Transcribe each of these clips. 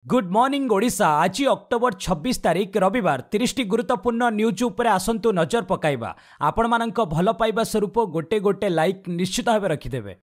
Good morning Odisha. आज October 26 तारीख रविवार 30 टी गुरुत्वपूर्ण न्यूज उपरे आसंतु नजर पकाइबा। आपण मानक भल पाइबा स्वरूप गोटे गोटे लाइक निश्चित भाव रखिदेवे।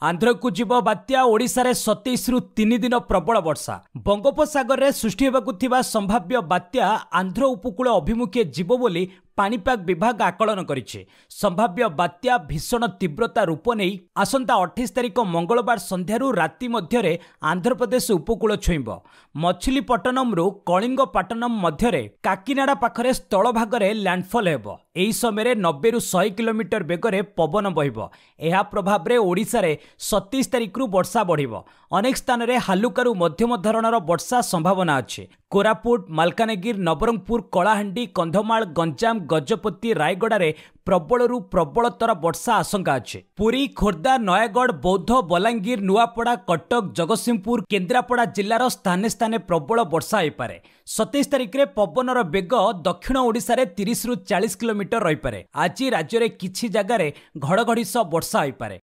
आंध्र को जीव बात्या। ओडिशा रे 27 रु 3 दिन प्रबल वर्षा। बंगोपसागर रे सृष्टि हेबाकु थिबा संभाव्य बात्या आंध्र उपकूल अभिमुखे जीव बोली पाणीपाग विभाग आकलन करिछे। संभाव्य बात्या भीषण तीव्रता रूप नहीं आसंता 28 तारिख मंगलवार संध्यारू राति मध्यरे आंध्र प्रदेश उपकूल छुईब। मछलीपट्टनम रु कलिंगपट्टनम मध्यरे काकीनाडा पाखरे स्थल भागरे लैंडफॉल हेबो। एही समय 90 रु 100 किलोमीटर बेगरे पवन बहिबो। एहा प्रभाव रे ओडिशा रे 27 तारिख रु वर्षा बढ़िबो। अनेक स्थान रे हालुकारु मध्यम धरणर वर्षा संभावना अछि। कोरापुट, मालकानगिरी, नवरंगपुर, कलाहांडी, कंधमाल, गंजाम, गजपति, रायगड़ा प्रबलरू प्रबलतर वर्षा आशंका अच्छे। पुरी, खोर्धा, नयागढ़, बौद्ध, बलांगीर, नुआपड़ा, कटक, जगतसिंहपुर, केन्द्रापड़ा जिलार स्थाने स्थाने प्रबल वर्षा होइपारे। 27 तारिख रे पवनर बेग दक्षिण ओडिशा रे 30 रु 40 किलोमीटर रहिपारे। आज राज्य रे किछि जगार घड़घड़ी सह वर्षा होइपारे।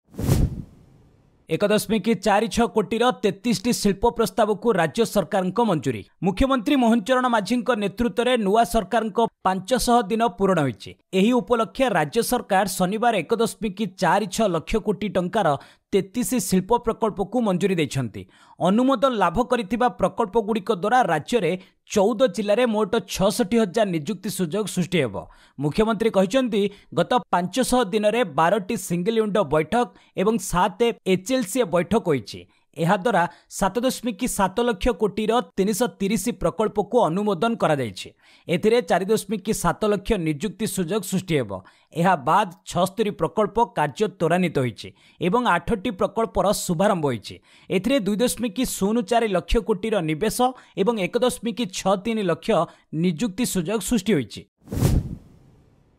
1.46 कोटी 33 टी शिल्प प्रस्ताव को राज्य सरकार मंजूरी। मुख्यमंत्री मोहन चरण माझी नेतृत्व में नुआ सरकार 500 दिन पूर्ण होइछि। एही उपलक्षे राज्य सरकार शनिवार 1.46 लाख कोटी टंकार 33 शिल्प प्रकल्प को मंजूरी देछंती। अनुमोदन लाभ करिथिबा प्रकल्प गुड़िक द्वारा राज्य में 14 जिले में मोट 66,000 निजुक्ति सुजोग सृष्टि हेबो। मुख्यमंत्री कहिसंती गत 500 दिन में 12टी सिंगल विंडो बैठक एवं 7 एचएलसी बैठक होइछि। एहाद्वारा 7.7 लाख कोटी 330 प्रकल्प को अनुमोदन करा जायछि। एथिरे 4.7 लाख निजुक्ति सुजोग सृष्टि हेबो। एहा बाद 76 प्रकल्प कार्य त्वरान्वित होइछि एवं 8टी प्रकल्पर शुभारंभ होइछि। एथिरे 2.04 लाख कोटी निवेश एवं 1.63 लाख निजुक्ति सुजोग सृष्टि होइछि।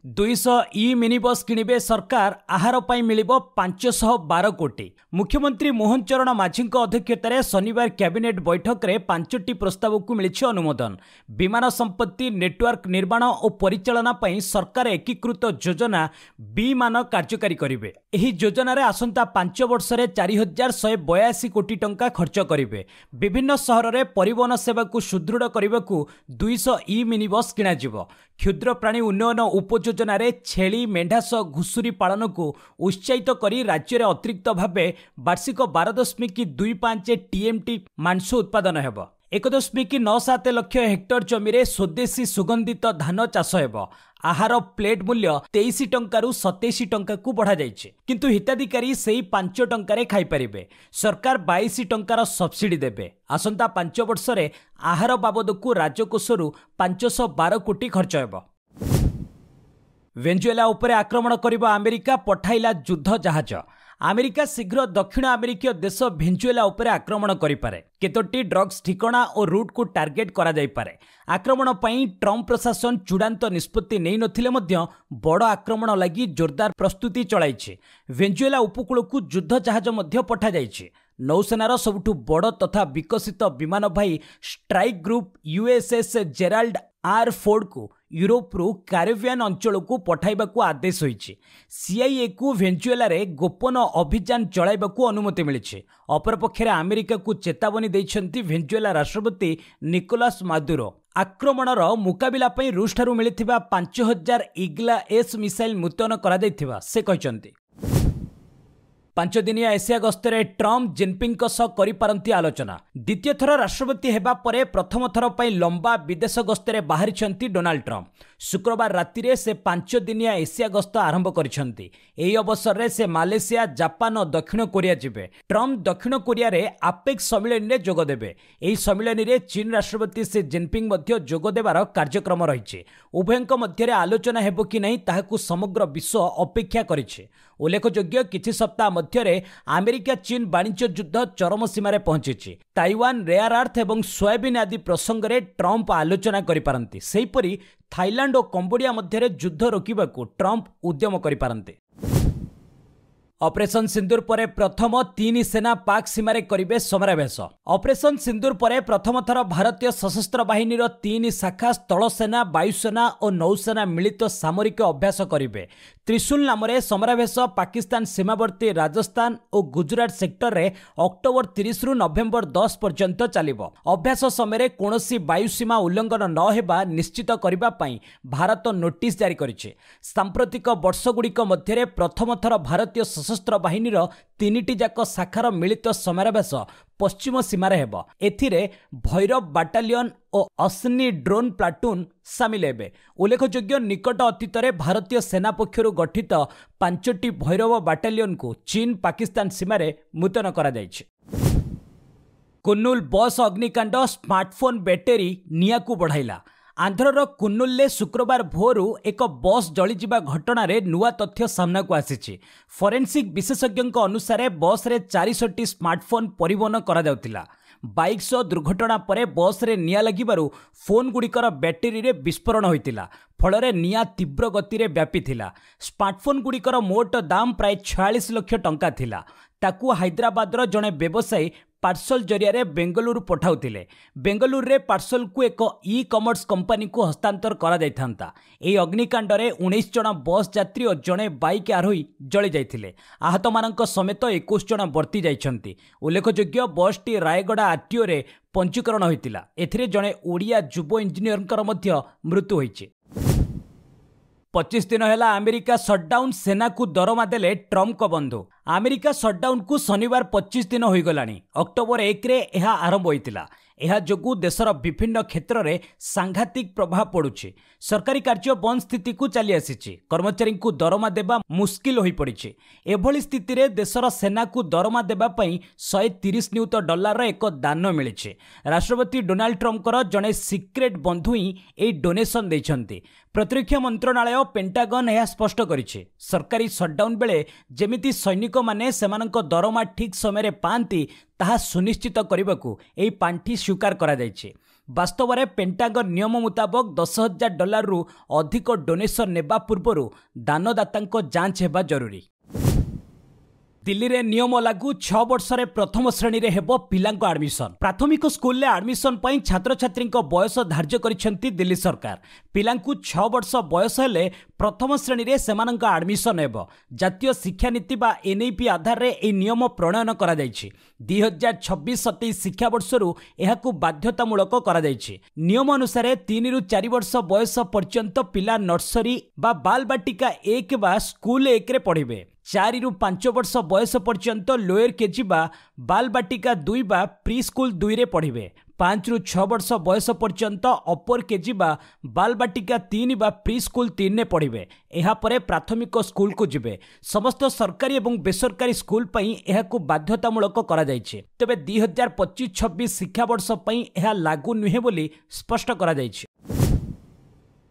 200 ई मिनी बस किणिबे सरकार। आहार पाई मिलिबो 512 कोटी। मुख्यमंत्री मोहन चरण माझी अध्यक्षतार शनिवार कैबिनेट बैठक में 5टी प्रस्ताव को मिली अनुमोदन। विमान संपत्ति नेटवर्क निर्माण और परिचालना पई सरकार एकीकृत योजना विमान कार्यकारी करिवे। एही योजना रे आसंता 5 वर्ष रे 4182 कोटी टंका खर्च करिवे। विभिन्न सहर रे परिवहन सेवा को सुदृढ़ करने को 200 ई मिनी बस किणा जिवो। क्षुद्र प्राणी उन्नयन उपयोजना रे छेली मेंढा सह घुसुरी पालन को उत्साहित करी राज्य में अतिरिक्त भावे वार्षिक 12.25 टीएमटी मांस उत्पादन हेब। 1.97 लाख हेक्टर जमी रे स्वदेशी सुगंधित धान चाष हेब। आहार प्लेट मूल्य 23 टंका रु 27 टंका को बढ़ा जाइछे, किंतु हिताधिकारी सेही 5 टंका खाई पारिबे। सरकार 22 टंकार सब्सिडी देबे। आसंता 5 वर्ष रे आहार बाबद को राजकोषरु 512 कोटी खर्च हेब। वेनेजुएला उपरे आक्रमण करिबा अमेरिका पठाइला युद्ध जहाज। अमेरिका शीघ्र दक्षिण अमेरिकीय देश वेनेजुएला उपरे आक्रमण करिपारे। केतोटी ड्रग्स ठिकाना और रूट को टार्गेट करा जाई पारे। आक्रमण पई ट्रम्प प्रशासन चूड़ांत निष्पत्ति नहीं नथिले मध्य बड़ आक्रमण लगी जोरदार प्रस्तुति चलाइछे। वेनेजुएला उपकूल को युद्ध जहाज मध्य पठा जाइछे। नौसेनार सबुठु बड़ तथा विकसित विमानवाही strike group USS Gerald R Ford को यूरोप रु कैरिबियन अंचल को पठाइबा को आदेश होइछि। सीआईए को वेनेजुएला रे गोपन अभियान चलाइबा को अनुमति मिलिछि। अपरपक्षे अमेरिका को चेतावनी दैछंती वेनेजुएला राष्ट्रपति निकोलास मादुरो। आक्रमणर मुकाबिला पई रूस ठारू मिलिथिबा 5000 इग्ला एस मिसाइल मुतयन करा दैथिबा से कहिसंती। 5 दिनिया एशिया गस्तरे ट्रम्प जिनपिंग करिपारंती आलोचना। द्वितीय थर राष्ट्रपति हेबा परे प्रथम थर पई लंबा विदेश गस्तरे बाहरिछंती डोनाल्ड ट्रम्प। शुक्रवार राति रे से 5 दिनिया एशिया गस्त आरंभ करिछंती। एही अवसर रे से मालेशिया, जापान और दक्षिण कोरिया जिबे। ट्रम्प दक्षिण कोरिया रे आपेक्स सम्मेलन रे जोग देबे। एही सम्मेलन रे चीन राष्ट्रपति सी जिनपिंग मध्य जोग देबार कार्यक्रम रहिছে। उभयଙ୍କ ମଧ୍ୟରେ आलोचना हेबो कि नहीं ताहाकु समग्र विश्व अपेक्षा करिছে। उल्लेखयोग्य किछि सप्ताह मध्यरे अमेरिका चीन वाणिज्य युद्ध चरम सीमार पहुंची। ताइवान, रेयर अर्थ एवं सोयाबीन आदि प्रसंग में ट्रम्प आलोचना करिपारंती। सेहीपरि थाईलैंड और कंबोडिया मध्यरे युद्ध रोकिबाकू ट्रम्प उद्यम करिपारंती। ऑपरेशन सिंदूर पर प्रथम 3 सेना पाक सीमार करेंगे समरावेश। ऑपरेशन सिंदूर पर प्रथम थर भारतीय सशस्त्र बाहिनी 3 शाखा स्थल सेना, वायुसेना और नौसेना मिलित सामरिक अभ्यास करेंगे। त्रिशूल नाम समरावेश पाकिस्तान सीमावर्ती राजस्थान और गुजरात सेक्टर में अक्टोबर 30 रु नवेम्बर 10 पर्यंत चलिबो। अभ्यास समय कौनसी वायुसीमा उल्लंघन न हेबा निश्चित करने भारत नोटिस जारी करिछि। सांप्रतिक वर्षगुड़िक मध्य प्रथम थर भारतीय सशस्त्र बाहिनी 3टी जाक शाखार मिलित समरावेश पश्चिम सीमार हेब। एथिरे भैरव बाटालियन और अश्विनी ड्रोन प्लाटून सामिल हेबे। उल्लेखयोग्य निकट अतीत भारतीय सेना पक्षरु गठित 5टी भैरव बाटालियन को चीन पाकिस्तान सीमार मुतयन करा जायछि। कुन्नुल बस अग्निकांड स्मार्टफोन बैटेरी निया को बढ़ाइला। आंध्रर कुन्नुल्ले शुक्रवार भोरू एक बस जलिजिबा घटनारे नुआ तथ्य सामना को आसीछि। फोरेंसिक विशेषज्ञों अनुसार बस रे 400टी स्मार्टफोन परिवहन करा जाउतिला। बाइक सह दुर्घटना पर बस रे निया लागिबारु फोन गुड़िकर बैटेरी रे विस्फोरण होइतिला। फଳରେ निया तीव्र गति रे व्यापी थिला। स्मार्टफोन गुड़िकर मोट दाम प्राय 46 लाख टंका थिला। ताकू हैदराबादर जड़े व्यवसायी पार्सल जरिया बेंगलुरु पठाउथिले। बेंगलुरु रे पार्सल को एक ई कमर्स कंपनी को हस्तांतर करा जाइथांता। एही अग्निकांड रे 19 जण बस यात्री और जड़े बाइक आरोही जली जाइथिले। आहत मानक समेत 21 जण बर्ती जाइछंती। उल्लेखयोग्य बसटी रायगड़ा आरटीओ रे पंजीकरण होइतिला। एथिरे जड़े ओडिया युव इंजीनियरंकर मध्य मृत्यु होइछि। 25 दिन है अमेरिका शटडाउन सेना को दरमा देले ट्रम्प को बंधु। अमेरिका शटडाउन को शनिवार 25 दिन होईगलानी। अक्टोबर 1 रे यह आरंभ होइतिला। यह जोगु देशर विभिन्न क्षेत्र में सांघातिक प्रभाव पड़ुछि। सरकारी कार्य बंद स्थिति को चली आसीछि। कर्मचारी को दरमा देबा मुश्किल होई पड़िछि। एभली स्थिति रे देशर सेना को दरमा देबा पई $130 नियुत एक दान मिलिछि। राष्ट्रपति डोनाल्ड ट्रम्पकर जड़े सिक्रेट बंधु ही ए डोनेशन दैछंती। प्रतिरक्षा मंत्रणालय पेंटागन यह स्पष्ट करिछि। सरकारी शटडाउन बेले जेमिति सैनिक माने सेमानक दरमा ठीक समय पांती ताहा सुनिश्चित करबाकू एही पांठी स्वीकार करा जायछि। वास्तव में पेंटागन नियम मुताबक $10,000 रु अधिक डोनेशन नेबा पूर्वरु दानदातांको जांच हेबा जरूरी। दिल्ली रे नियम लागू 6 वर्ष रे प्रथम श्रेणी रे हेबो पिलांको एडमिशन। प्राथमिक स्कूल ले एडमिशन पई छात्र छात्री बयस धार्य करिसेंती दिल्ली सरकार। पिलांको 6 वर्ष बयस हेले प्रथम श्रेणी रे सेमानक एडमिशन हेबो। जातीय शिक्षा नीति बा एनईपी आधार रे ए नियम प्रणयन करा जायछि। 2026-27 शिक्षा वर्षरु एहाकू बाध्यतामूलक करा जायछि। नियम अनुसार 3 रु 4 वर्ष बयस पर्यंत पिला नर्सरी बा बालबाटिका 1 बा स्कूल 1 रे पढ़िबे। 4 रु 5 वर्ष बयस पर्यंत लोअर केजी बा बालबाटिका 2 बा प्री स्कूल 2 रे पढ़िबे। 5 रु 6 वर्ष बयस पर्यंत अपर केजी बा बालबाटिका 3 बा प्री स्कूल 3 ने पढ़िबे। एहा परे प्राथमिक स्कूल को जिबे। समस्त सरकारी एवं बेसरकारी स्कूल पई एहाकू बाध्यतामूलक करा जायछि। तबे 2025-26 शिक्षा वर्ष पई एहा लागू नुहे बोली स्पष्ट करा जायछि।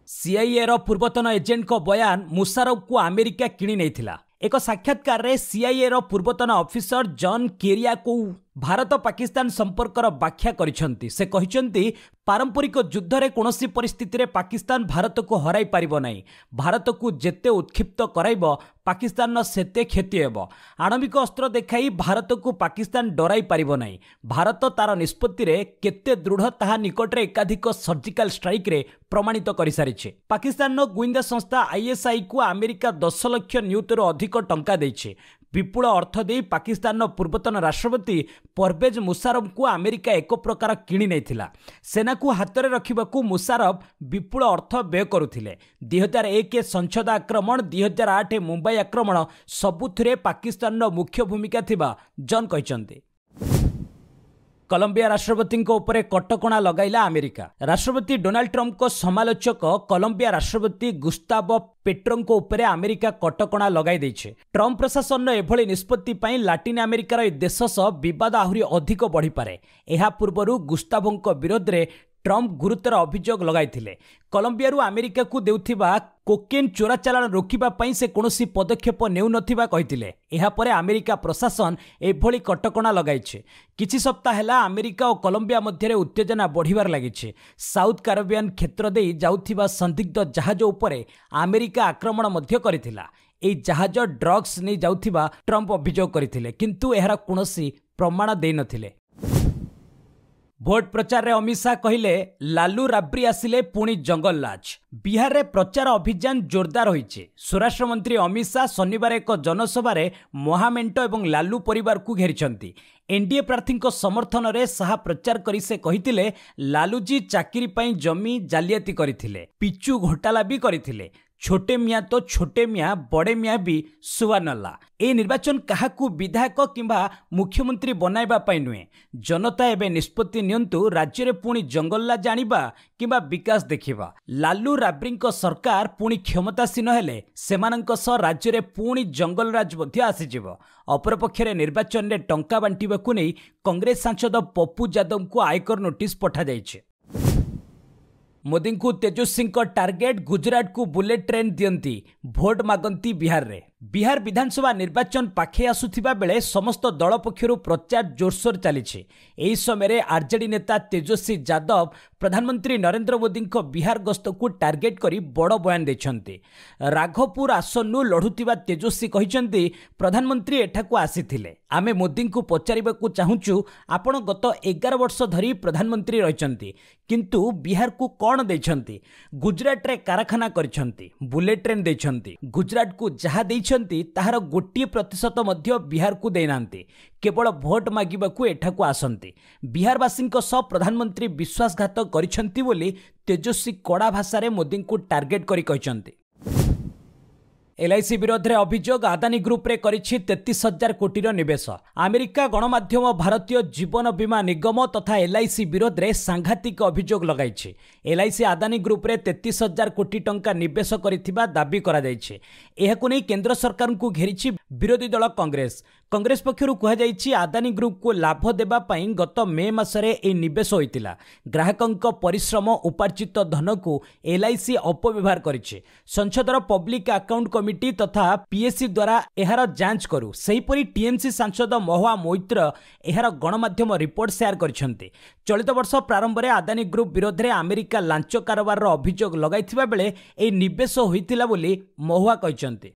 सीआईए रो पूर्वतन एजेंट को बयान मुशारफ को अमेरिका किणी नैथिला। एक साक्षात्कार रे सीआईए रो पूर्वतन ऑफिसर जॉन केरियाको भारत पाकिस्तान संपर्कर व्याख्या करिसेंती। से कहिसेंती पारंपरिक युद्ध रे कोनोसी परिस्थिति रे पाकिस्तान भारत को हराई पारिबो नाही। भारत को जेते उत्क्षिप्त कराइबो पाकिस्तान सेते क्षति हेबो। आणविक अस्त्र देखाई भारत को पाकिस्तान डराई पारिबो नाही। भारत तार निष्पत्ति रे केते दृढ़ ताहा निकट रे एकाधिक सर्जिकल स्ट्राइक रे प्रमाणित करि सारिछे। पाकिस्तान गुइंदा संस्था आईएसआई को अमेरिका 10 लाख नियुत रो अधिक टंका दैछे। विपुल अर्थ दे पाकिस्तान पूर्वतन राष्ट्रपति परवेज मुशारफ को अमेरिका एक प्रकार किणी नैथिला। सेना को हाथ में रखिबाकू मुशारफ विपुल अर्थ व्यय करुथिले। 2001 संसद आक्रमण, 2008 मुंबई आक्रमण सबुथिरे पाकिस्तान मुख्य भूमिका थिबा जॉन कहिसंती। कोलंबिया राष्ट्रपति उपरे कटकणा लगाइला अमेरिका। राष्ट्रपति डोनाल्ड ट्रम्प को समालोचक कोलंबिया राष्ट्रपति गुस्तावो पेट्रों उपरे अमेरिका कटकणा लगाई दैछे। ट्रम्प प्रशासन एभली निष्पत्ति पई लाटिन अमेरिकार ए देश सह विवाद आहुरी अधिक बढ़ी पारे। एहा पूर्वरु गुस्तावों विरोध रे ट्रम्प गुरुतर अभियोग लगाइथिले। कोलंबिया अमेरिका को देउथिबा कोकेन चोरा चालाण रोकिबा पई से कोनोसी पदक्षेप नेउ नथिबा कहिथिले। एहा परे अमेरिका प्रशासन एभली कटकणा लगाइछे। किछि सप्ताह हेला अमेरिका और कोलंबिया मध्य उत्तेजना बढ़िबार लागिछे। साउथ कैरिबियन क्षेत्र देई जाउथिबा संदिग्ध जहाज उपरे अमेरिका आक्रमण मध्य करिथिला। ଏହି ଜାହାଜ ଡ୍ରଗ୍ସ ନେଇ ଯାଉଥିବା ଟ୍ରମ୍ପ ଅଭିଯୋଗ କରିଥିଲେ, କିନ୍ତୁ ଏହାର କୌଣସି ପ୍ରମାଣ ଦେଇନଥିଲେ। भोट प्रचार रे अमित शाह कहले लालू राब्री आसिले पुणी जंगल राज। बिहार रे प्रचार अभियान जोरदार होइछे। स्वराष्ट्र मंत्री अमित शाह शनिवार एक जनसभा रे महामेंट एवं लालू परिवार को घेरिछंती। एनडीए प्रार्थी समर्थन रे शाह प्रचार करी से कहिथिले लालूजी चाकरी पई जमी जालियाती करिथिले, पिचु घोटाला भी करिथिले। छोटे मियाँ तो छोटे मियाँ, बड़े मियाँ भी सुवानला। ए निर्वाचन काहाकू विधायक किंबा मुख्यमंत्री बनाइबा पई नुहे। जनता एबे निष्पत्ति नियंतु राज्य रे पुणी जंगलला जानिबा किंबा विकास देखिबा। लालू राब्रींक सरकार पुणी क्षमतासीन हेले सेमानंक सह राज्य रे पुणी जंगल राज मध्ये आसीजिबो। अपरपक्षरे निर्वाचन रे टंका बांटिबाकू नै कांग्रेस सांसद पप्पू यादव को आयकर नोटिस पठा जायछि। मोदी को तेजस्वी टार्गेट गुजरात को बुलेट ट्रेन दियंती, भोट मागंती बिहार रे। बिहार विधानसभा निर्वाचन पाखे आसुथिबा बेले समस्त दल पक्षरु प्रचार जोरसोर चलीछि। एही समय आरजेडी नेता तेजस्वी यादव प्रधानमंत्री नरेंद्र मोदी बिहार गस्त को टार्गेट करी बड़ बयान देछंती। राघोपुर आसनु लढुथिबा तेजस्वी कहिसंती प्रधानमंत्री एठाकू आसीथिले, आमे मोदी को पचारिबाकू चाहुचु आपण गत 11 वर्ष धरी प्रधानमंत्री रहिसंती, किंतु बिहार को कौन देछंती? गुजरात रे कारखाना करिसंती, बुलेट ट्रेन देछंती। गुजरात को जहा देछंती ताहार 1% मध्य बिहार को देनांती। केवल भोट मागिबाकू एठाकू आसंती। बिहारवासींक सह प्रधानमंत्री विश्वासघात करिसंती बोली तेजस्वी कड़ा भाषा रे मोदी को टार्गेट करी कहिसंती। एलआईसी विरोध रे अभियोग अदानी ग्रुप रे करिछि 33,000 कोटी निवेश। अमेरिका गणमाध्यम भारतीय जीवन बीमा निगम तथा एलआईसी विरोध रे सांघातिक अभियोग लगाइछि। एलआईसी अदानी ग्रुप रे 33,000 कोटी टंका निवेश करिथिबा दाबी करा जाइछि। एहाकु नै केंद्र सरकार को घेरिछि विरोधी दल कांग्रेस। कांग्रेस पक्षरु कहा जाइछि अदानी ग्रुप को लाभ देबा पई गत मे मासरे ए निवेश होइतिला। ग्राहकंक परिश्रम उपार्जित धन को एलआईसी अपव्यवहार करिछि। संसदर पब्लिक अकाउंट कमिटी तथा पीएससी द्वारा एहार जांच करू। सेहीपरि टीएमसी सांसद महुआ मोइत्र एहार गणमाध्यम रिपोर्ट शेयर करिसंती। चलित वर्ष प्रारंभ में अदानी ग्रुप विरोध में अमेरिका लांच कारोबार अभियोग लगाइथिबा बेले ए निवेश होइतिला बोली महुआ कहिसंती।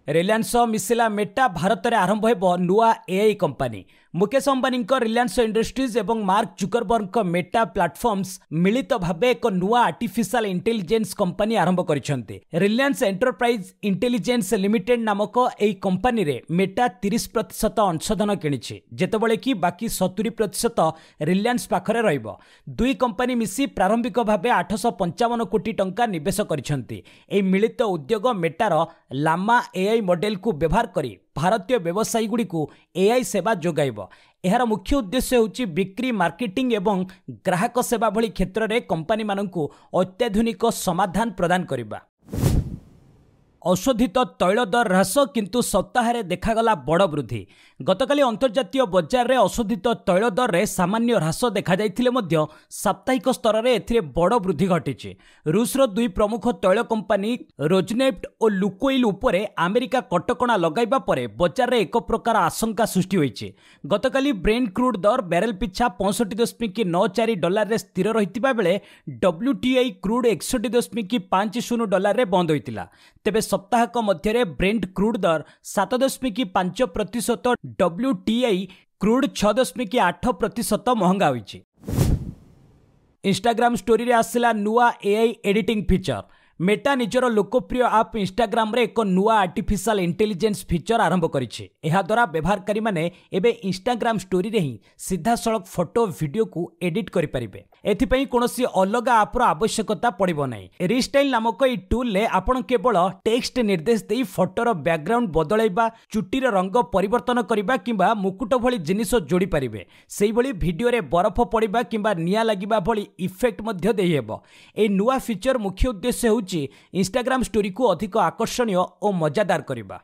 रिलायंस मिसिला मेटा भारत में आरंभ हो नुआ AI company. Mukesh Ambani Reliance industries एवं मार्क जुकरबर्ग मेटा प्लाटफॉर्म्स मिलित भावे एक नुआ आर्टिफिशियल इंटेलिजेंस कंपनी आरंभ करिसंती। रिलायंस एंटरप्राइज इंटेलिजेंस लिमिटेड नामक एई कंपनी रे मेटा 30% अंशधन किनिछि, जेतेबेले कि बाकी 70% रिलायंस पाखरे रहिबो। दुई कंपनी मिसी प्रारंभिक भावे 855 कोटी टंका निवेश करिसंती। एई मिलित उद्योग मेटार लामा एआई मॉडल को व्यवहार करी भारतीय व्यवसायी गुड़ी को एआई सेवा जोगाइब। एहार मुख्य उद्देश्य होची बिक्री, मार्केटिंग एवं ग्राहक सेवा भली क्षेत्र में कंपनी माननकु अत्याधुनिक समाधान प्रदान करिबा। औषधित तैल दर ह्रास किंतु सप्ताह देखागला बड़ वृद्धि। गतकाली अंतर्जातीय बजार रे औषधित तैल दर रे सामान्य ह्रास देखा जाइथिले मध्य साप्ताहिक स्तर रे एथिरे बड़ वृद्धि घटिछि। रूसर दुई प्रमुख तैल कंपनी रोजनेफ्ट और लुकोइल उपरे अमेरिका कटकणा लगाइबा परे बजार रे एक प्रकार आशंका सृष्टि होइछि। गतकाली ब्रेंट क्रूड दर बैरेल पिछा 65.94 डॉलर रे स्थिर रहितिबा बेले WTI क्रूड 61.50 डॉलर रे बंद होइतिला। तेबे सप्ताहक मध्य ब्रेंट क्रूड दर 7.5%, WTI क्रूड 6.8% महंगा होइछि। इंस्टाग्राम स्टोरी रे आसिला नुआ एआई एडिटिंग फीचर। मेटा निजर लोकप्रिय आप इंस्टाग्राम रे एक नुआ आर्टिफिशियल इंटेलिजेंस फीचर आरंभ करिछि। एहा द्वारा व्यवहारकारी माने एबे इंस्टाग्राम स्टोरी रे ही सीधा सड़क फोटो वीडियो को एडिट करि परिबे। एथिपई कोनोसी अलग आप रो आवश्यकता पड़िबो नै। रिस्टाइल नामक ई टूल ले आपण केवल टेक्स्ट निर्देश देई फोटोर बैकग्राउंड बदलाइबा, चुटीर रंग परिवर्तन करिबा किंबा मुकुट भली जिनिस जोड़ी परिबे। सेही भली वीडियो रे बरफ पड़िबा किंबा निया लागिबा भली इफेक्ट मध्य देई हेबो। ए नुआ फीचर मुख्य उद्देश्य होची इंस्टाग्राम स्टोरी को अधिक आकर्षणीय और मजादार करिबा।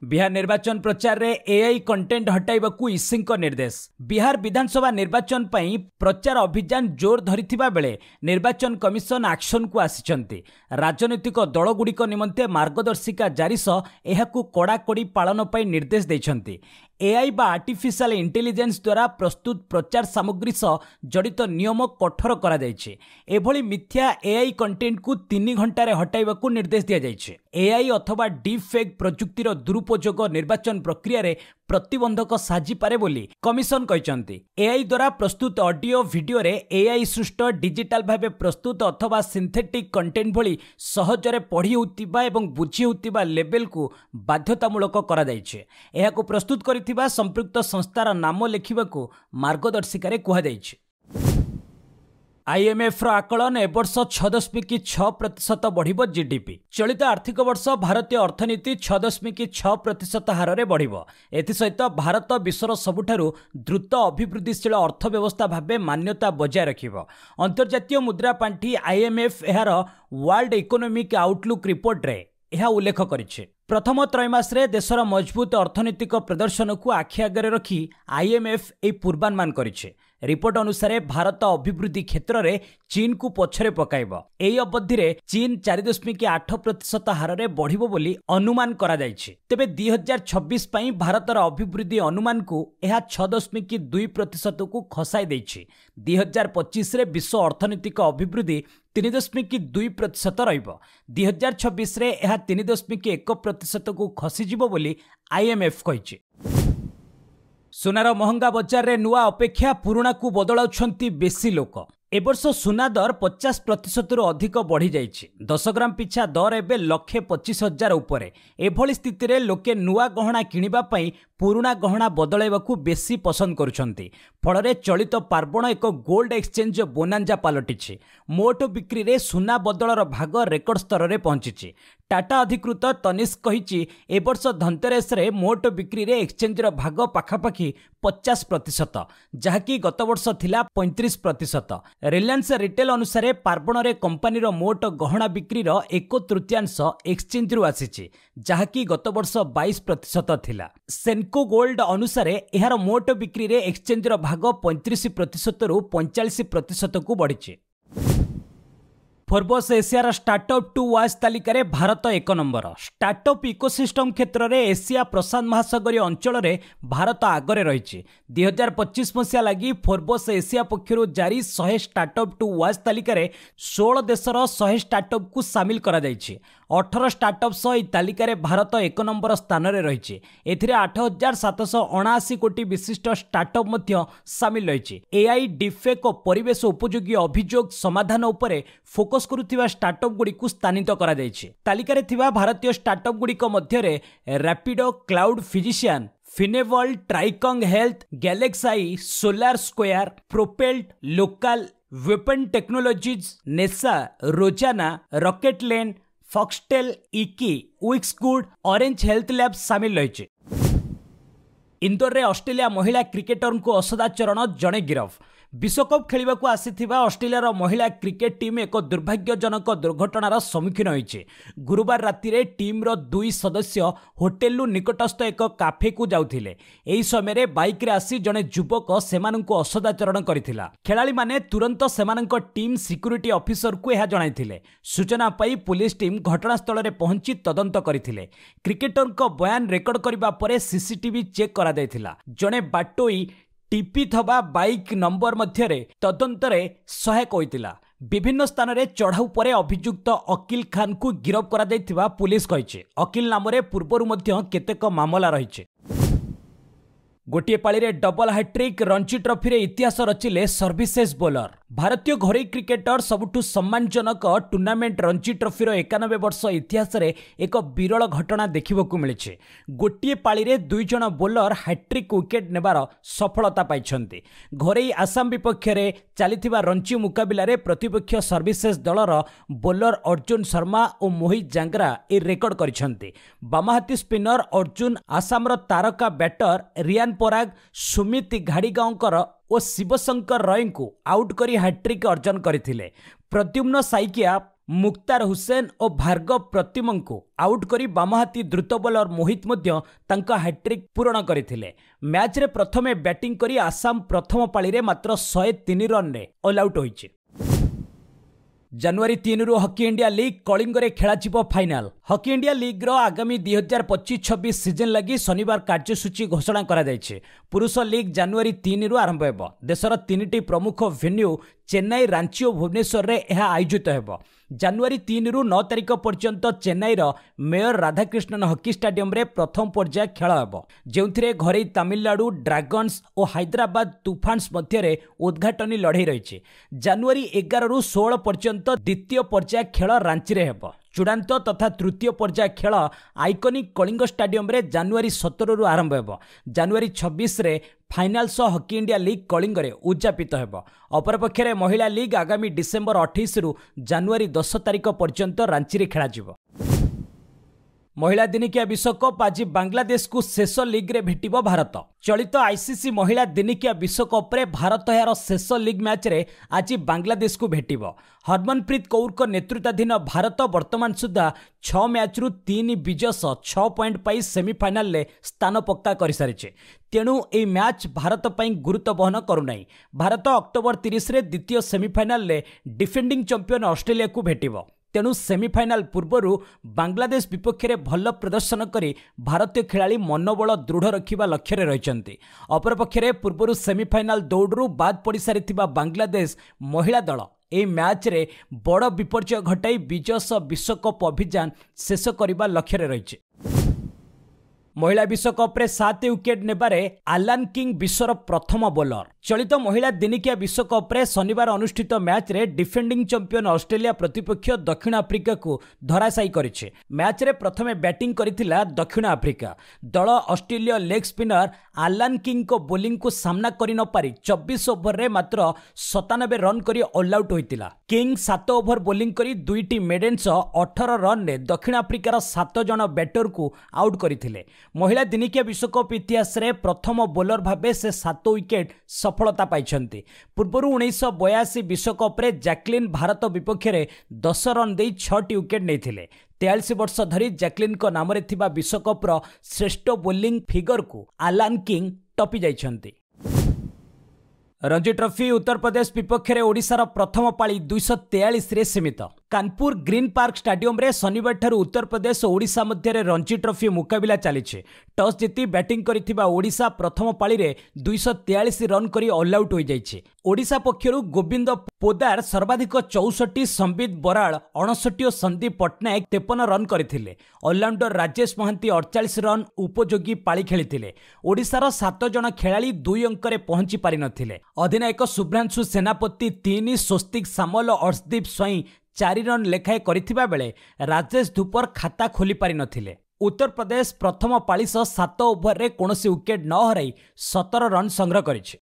बिहार निर्वाचन प्रचार रे एआई कंटेंट हटाइबाकू ईसी निर्देश। बिहार विधानसभा निर्वाचन पई प्रचार अभियान जोर धरिथिबा बेले निर्वाचन कमिशन एक्शन को आसिचंती। राजनीतिक दलगुड़िक निमंते मार्गदर्शिका जारी सह एहाकू कड़ाकड़ी पालन पई निर्देश दैछंती। एआई बा आर्टिफिशियल इंटेलिजेंस द्वारा प्रस्तुत प्रचार सामग्री सह जड़ित नियम कठोर करा जायछि। एभली मिथ्या एआई कंटेंट को 3 घंटा हटाइबाकू निर्देश दिया जायछि। एआई अथवा डीप फेक प्रजुक्तिर दुरुपयोग निर्वाचन प्रक्रिया रे प्रतिबंधक साजी पारे बोली कमिशन कहचंती। एआई द्वारा प्रस्तुत ऑडियो वीडियो रे एआई सृष्ट डिजिटल भाबे प्रस्तुत अथवा सिंथेटिक कंटेंट भली सहजरे पढ़ी होतिबा एवं बुझी होतिबा लेवल को बाध्यतामूलक करा जायछि। एहाकू प्रस्तुत करिथिबा संपृक्त संस्थार नाम लेखिबाकू मार्गदर्शिका रे कुहा जायछि। आईएमएफ आकलन ए वर्ष 6.6% बढ़िबो जीडीपी। चलित आर्थिक वर्ष भारतीय अर्थनीति 6.6% हारे बढ़िबो। एथि सहित भारत विश्वर सबुठारु द्रुत अभिवृद्धिशील अर्थव्यवस्था भाबे मान्यता बजाय रखिबो। अंतर्जातीय मुद्रा पांठी आईएमएफ एहार वर्ल्ड इकोनॉमिक आउटलुक रिपोर्ट रे यह उल्लेख करिछि। प्रथम त्रैमास रे देशर मजबूत अर्थनैतिक प्रदर्शन को आखि आगे रखी आईएमएफ ए पूर्वानुमान करिछि। रिपोर्ट अनुसार भारत अभिवृद्धि क्षेत्र में चीन को पछरे पकाइब। एही अवधि रे चीन 4.8% हारे बढ़िबो बोली अनुमान करा जायछि। तेबे 2026 पई भारतर अभिवृद्धि अनुमान को यह 6.2% को खसाई दैछि। 2025 रे विश्व अर्थनैतिक अभिवृद्धि 3.2% रहिबो। 2026 रे यह 3.1% को खसीजिबो बोली आईएमएफ कहिछि। सुनार महंगा बजार रे नुआ अपेक्षा पुराणा को बदलाउछंती बेसी लोक। ए वर्ष सुना दर 50% रु अधिक बढ़ी जाइछि। 10 ग्राम पिछा दर एबे 1,25,000 उपरे। एभली स्थिति रे लोके नुआ गहना किनिबा पई पुराणा गहना बदलाइबाकू बेसी पसंद करुछंती। फଳରେ चलित पार्वण एक गोल्ड एक्सचेंज बोनांजा पलटिछि। मोट बिक्री रे सुना बदलर भाग रेकर्ड स्तर रे पहुंचिछि। टाटा अधिकृत तनिष्क कहिछि ए वर्ष धनतेरस रे मोट बिक्री रे एक्सचेंज र भाग पाखापाखि 50%, जहाँकि गत वर्ष थिला 35%। रिलायंस रिटेल अनुसार पार्वण रे कंपनी रो मोट गहना बिक्री रो 1/3 एक्सचेंज रु आसीछि, जहाँकि गत वर्ष 22% थिला। सेनको गोल्ड अनुसार एहार मोट बिक्री रे एक्सचेंज रो भाग 35% रु 45% को बढ़िछि। फोर्ब्स एशियार स्टार्टअप टू वाच तालिका रे भारत 1 नंबर। स्टार्टअप इकोसिस्टम क्षेत्र में एशिया प्रशांत महासागरीय अंचल में भारत आगरे रही। 2025 मसीहा लगी फोर्ब्स एशिया पक्षर जारी 100 स्टार्टअप टू वाच तालिका रे 16 देशर 100 स्टार्टअप को सामिल करा जायछि। 18 स्टार्टअप सह ई तालिका रे भारत 1 नंबर स्थान में रही। एथिरे 8,779 कोटी विशिष्ट स्टार्टअप मध्य सामिल रही। एआई डिफेक और परिवेश उपयोगी अभियोग समाधान उपरे फोकस करुथिबा स्टार्टअप गुडी को स्थानित करा जायछि। तालिका रे थिबा भारतीय स्टार्टअप गुडी को मध्य रे रैपिडो, क्लाउड फिजिशियन, फिनेवल, Tricog health, Galaxeye, SolarSquare, Propelld, local, वेपन टेक्नोलॉजीज, नेसा, रोजाना, रॉकेट लेन, फॉक्सटेल, इकी, विक्सगुड, ऑरेंज हेल्थ लैब सामिल रही। इंदौर रे ऑस्ट्रेलिया महिला क्रिकेटर को असदाचरण जड़े गिरफ। विश्वकप खेलने को आसीथिबा ऑस्ट्रेलियार महिला क्रिकेट टीम एक दुर्भाग्यजनक दुर्घटनार सम्मुखीन होइछे। गुरुवार राति रे टीम रो 2 सदस्य होटेलु निकटस्थ एक काफे को जाउथिले। एही समय रे बाइक रे आसी जने युवक सेमानंको असदाचरण करिथिला। खेलाड़ी माने तुरंत सेमानंको टीम सिक्यूरिटी ऑफिसर को यह जणाइथिले। सूचना पाई पुलिस टीम घटनास्थल रे पहुंची तदंत करिथिले। क्रिकेटर को बयान रेकर्ड करिबा परे सीसीटीवी चेक करा दैथिला। जने बाटोई टीपी थबा बाइक नंबर मध्य तदंतरे सहायक होइतिला। विभिन्न स्थान में चढ़ाऊ पर अभियुक्त अकिल खान को गिरफ करा जायतिबा पुलिस कहिছে। अकिल नाम रे पूर्वरु मध्य केतेक मामला रहिছে। गोटे पाली रे डबल हैट्रिक रणजी ट्रॉफी रे इतिहास रचिले सर्विसेज बोलर। भारतीय घरोई क्रिकेटर सबुठु सम्मानजनक टूर्नामेंट रणजी ट्रॉफी रो 91 वर्ष इतिहास रे एक विरल घटना देखिबा मिले। गोटे पाली रे 2 जण बोलर हैट्रिक विकेट नेबार सफलता पाइछन्ति। घरोई आसाम विपक्ष रे चलिथिबा रणजी मुकाबिला रे प्रतिपक्ष सर्विसेज दलर बोलर अर्जुन शर्मा और मोहित जांगरा ए रेकर्ड करिछन्ति। बामहाती स्पिनर अर्जुन आसाम रो तारका बैटर रियान पराग, सुमित घाड़ीगांवकर और शिवशंकर रॉय को आउट करी हैट्रिक अर्जन करथिले। प्रद्युम्न साइकिया, मुक्तार हुसैन और भार्गव प्रतिम को आउट करी बामहाती द्रुत बॉलर मोहित मध्य तांका हैट्रिक पूर्ण करथिले। मैच रे प्रथमे बैटिंग करी आसाम प्रथम पाली रे मात्र 103 रन रे ऑल आउट होइछि। जनवरी 3 रु हॉकी इंडिया लीग कलिंग रे खेला फाइनाल। हॉकी इंडिया लीग रो आगामी 2025-26 सीजन लगी शनिवार कार्यसूची घोषणा करा जायछि। पुरुष लीग जनवरी 3 रु आरंभ हेबो। देशर 3टी प्रमुख वेन्यू चेन्नई, रांची और भुवनेश्वर रे यह आयोजित हेबो। जनवरी 3 रु 9 तारिख पर्यंत चेन्नईर मेयर राधाकृष्णन हॉकी स्टेडियम रे प्रथम पर्याय खेल हेबो, जेउथिरे घरे तमिलनाडु ड्रैगन्स और हैदराबाद तूफान्स मध्य उद्घाटनी लड़ाई रही। जनवरी 11 रु 16 पर्यंत द्वितीय पर्याय खेल रांची रे हेबो। चूड़ांत तथा तृतीय पर्याय खेल आइकनिक कलिंग स्टेडियम रे जनवरी 17 रु आरंभ हेबो। जनवरी 26 रे फाइनाल सह हॉकी इंडिया लीग कलिंग रे उद्यापित हेबो। अपरपक्षे महिला लीग आगामी डिसेंबर 28 रु जनवरी 10 तारिख पर्यंत रांची रे खेला जिवो। महिला दिनिकिया विश्वकप आज बांग्लादेश को शेष लीग रे भेटिबो भारत। चलित आईसीसी महिला दिनिकिया विश्वकप रे भारत यार शेष लीग मैच रे आज बांग्लादेश को भेटिबो। हरमनप्रीत कौर को नेतृत्वाधीन भारत वर्तमान सुधा 6 मैच रु 3 विजय 6 पॉइंट पाई सेमीफाइनल ले स्थान पक्का कर सारिछे। तेणु ए मैच भारत पई गुरुत्व बहन करूनाई। भारत अक्टोबर 30 रे द्वितीय सेमीफाइनल ले डिफेंडिंग चैंपियन ऑस्ट्रेलिया को भेटिबो। तेणु सेमीफाइनाल पूर्व बांग्लादेश विपक्ष में भल प्रदर्शन करी भारतीय खिलाड़ी मनोबल दृढ़ रखा लक्ष्य रही। अपरपक्षे पूर्व सेमीफाइनाल दौड़ू बाद पड़ सारी बांग्लादेश महिला दल ए मैच रे बड़ विपर्य घटाई विजय विश्वकप अभियान शेष करने लक्ष्य रही। महिला विश्वकप रे 7 विकेट नेबारे आलान किंग विश्वर प्रथम बोलर। चलित महिला दिनिकिया विश्वकप रे शनिवार अनुष्ठित मैच रे डिफेंडिंग चैंपियन ऑस्ट्रेलिया प्रतिपक्ष दक्षिण आफ्रिका को धराशायी करिछे। मैच रे प्रथमे बैटिंग करिथिला दक्षिण आफ्रिका। दल ऑस्ट्रेलिया लेग स्पिनर आलान किंग को बोलिंग को सामना करि न पारि 24 ओवर रे मात्र 97 रन करी ऑल आउट होइतिला। किंग 7 ओवर बोलिंग करी 2टी मेडेन 18 रन ने दक्षिण आफ्रिकार 7 जन बैटर को आउट करथिले। महिला दिनिकिया विश्वकप इतिहास रे प्रथम बोलर भाबे से 7 विकेट सफलता पाइछन्ति। पूर्व 1982 विश्वकप रे जैकलिन भारत विपक्ष में 10 रन दे 6टी विकेट नेथिले। 43 वर्ष धरी जैकलिन को नाम रे थिबा विश्वकप रो श्रेष्ठ बोलिंग फिगर को आलान किंग टपी जाइछन्ति। रणजी ट्रॉफी उत्तर प्रदेश विपक्ष में ओडिशार प्रथम पाली 243 रे सीमित। कानपुर ग्रीन पार्क स्टेडियम रे शनिवार ठारू उत्तर प्रदेश और ओडिशा मध्य रणजी ट्रॉफी मुकाबिला चली। टॉस जीति बैटिंग करिथिबा ओडिशा प्रथम पाली रे 243 रन करी ऑल आउट हो जाइछे। ओडिशा पक्षरु गोविंद पोदार सर्वाधिक 64, संबित बराल 59 और संदीप पट्टनायक 53 रन करथिले। ऑलराउंडर राजेश महांती 48 रन उपयोगी पाली खेलिथिले। ओडिशार 7 जन खेलाड़ी 2 अंकरे पहुंची पारि नथिले। अधिनायक शुभ्रांशु सेनापति 3, स्वस्तिक सामल और अर्शदीप स्वाई 4 रन लेखाए करिथिबा बेले राजेश धूपर खाता खोली पारि नथिले। उत्तर प्रदेश प्रथम पाली 7 ओवर रे कोनोसी विकेट न हराई 17 रन संग्रह करिछि।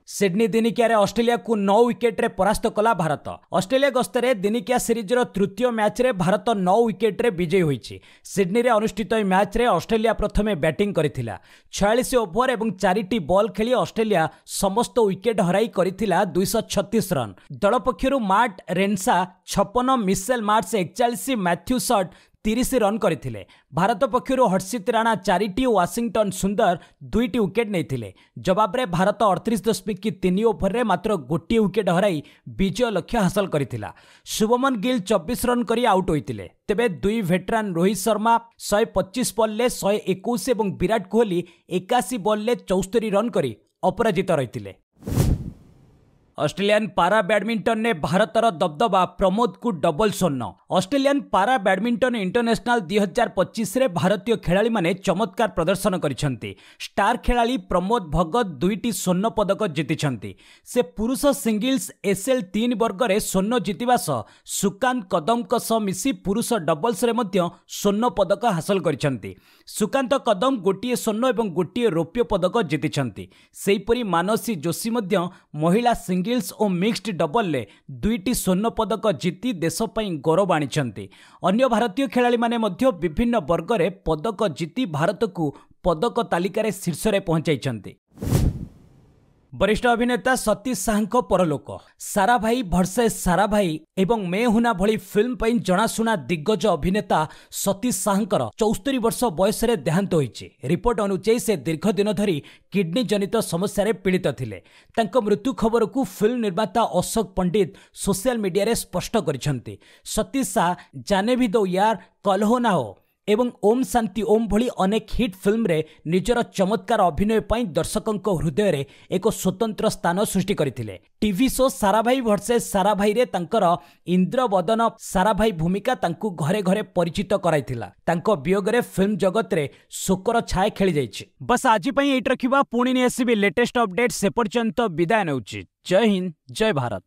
सिडनी दिनिकिया रे ऑस्ट्रेलिया को 9 विकेट रे परास्त कला भारत। ऑस्ट्रेलिया गस्तरे दिनिकिया सीरीज रो तृतीय मैच रे भारत 9 विकेट रे विजयी होईछि। सिडनी रे अनुष्ठित मैच रे ऑस्ट्रेलिया प्रथमे बैटिंग करिथिला। 46 ओवर एवं 4टी बॉल खेली ऑस्ट्रेलिया समस्त विकेट हराई करिथिला 236 रन। दल पक्षरु Matt Renshaw 56, Mitchell Marsh 41, Matthew Short 30 run करथिले। भारत पक्षरु हर्षित राणा 4टी, वाशिंगटन सुंदर 2टी विकेट नेथिले। जवाब रे भारत 38.3 ओवर रे मात्र गोटी विकेट हराई विजय लक्ष्य हासिल करथिला। शुभमन गिल 24 रन करी आउट होइतिले। तेबे 2 वेटरान रोहित शर्मा 125 बॉल ले 121 एवं विराट कोहली 81 बॉल ले 74 रन करी अपराजित रहितिले। ऑस्ट्रेलियन पारा बैडमिंटन ने भारतर दबदबा प्रमोद को डबल स्वर्ण। ऑस्ट्रेलियन पारा बैडमिंटन इंटरनेशनल 2025 रे भारतीय खेलाड़ी माने चमत्कार प्रदर्शन करिसेंती। स्टार खेलाड़ी प्रमोद भगत 2टी स्वर्ण पदक जीतिछंती। से पुरुष सिंगल्स एसएल 3 वर्ग रे स्वर्ण जीतिबा सह सुकांत कदम को सह मिसी पुरुष डबल्स रे मध्य स्वर्ण पदक हासिल करिसेंती। सुकांत कदम गोटिए स्वर्ण एवं गोटिए रौप्य पदक जीतिछंती। सेहीपरि मानसी जोशी मध्य महिला सिंगल्स और मिक्स्ड डबल ले 2टी स्वर्ण पदक जीति देश पई गौरव आनिछंती। अन्य भारतीय खेलाड़ी माने मध्य विभिन्न वर्ग रे पदक जीति भारत को पदक तालिका रे शीर्ष रे पहुंचाइछंती। वरिष्ठ अभिनेता सतीश साहंको परलोक सारा भाई वर्सेस सारा भाई एवं मैं हुना भली फिल्म पर जनाशुना दिग्गज अभिनेता सतीश साहंकर 74 वर्ष बयस देहांत होइछि। रिपोर्ट अनुसार से दीर्घ दिन धरी किडनी जनित समस्या पीड़ित थिले। तांको मृत्यु खबर को फिल्म निर्माता अशोक पंडित सोशल मीडिया रे स्पष्ट करिसेंति। सतीश शाह जाने भी दो यार कल हो ना हो एवं ओम शांति ओम भली अनेक हिट फिल्म रे निजर चमत्कार अभिनय पई दर्शकों हृदय रे एक स्वतंत्र स्थान सृष्टि करथिले। टीवी शो सारा भाई वर्सेस सारा भाई रे तांकर इंद्रवदन सारा भाई भूमिका तांकु घरे घरे परिचित कराइथिला। तांको वियोग रे फिल्म जगत रे शोकर छाया खेली जाइछि। बस आज पई एट रखिबा पुणी ने आसीबे लेटेस्ट अपडेट से पर्यंत विदाय नउछि। जय हिंद जय भारत।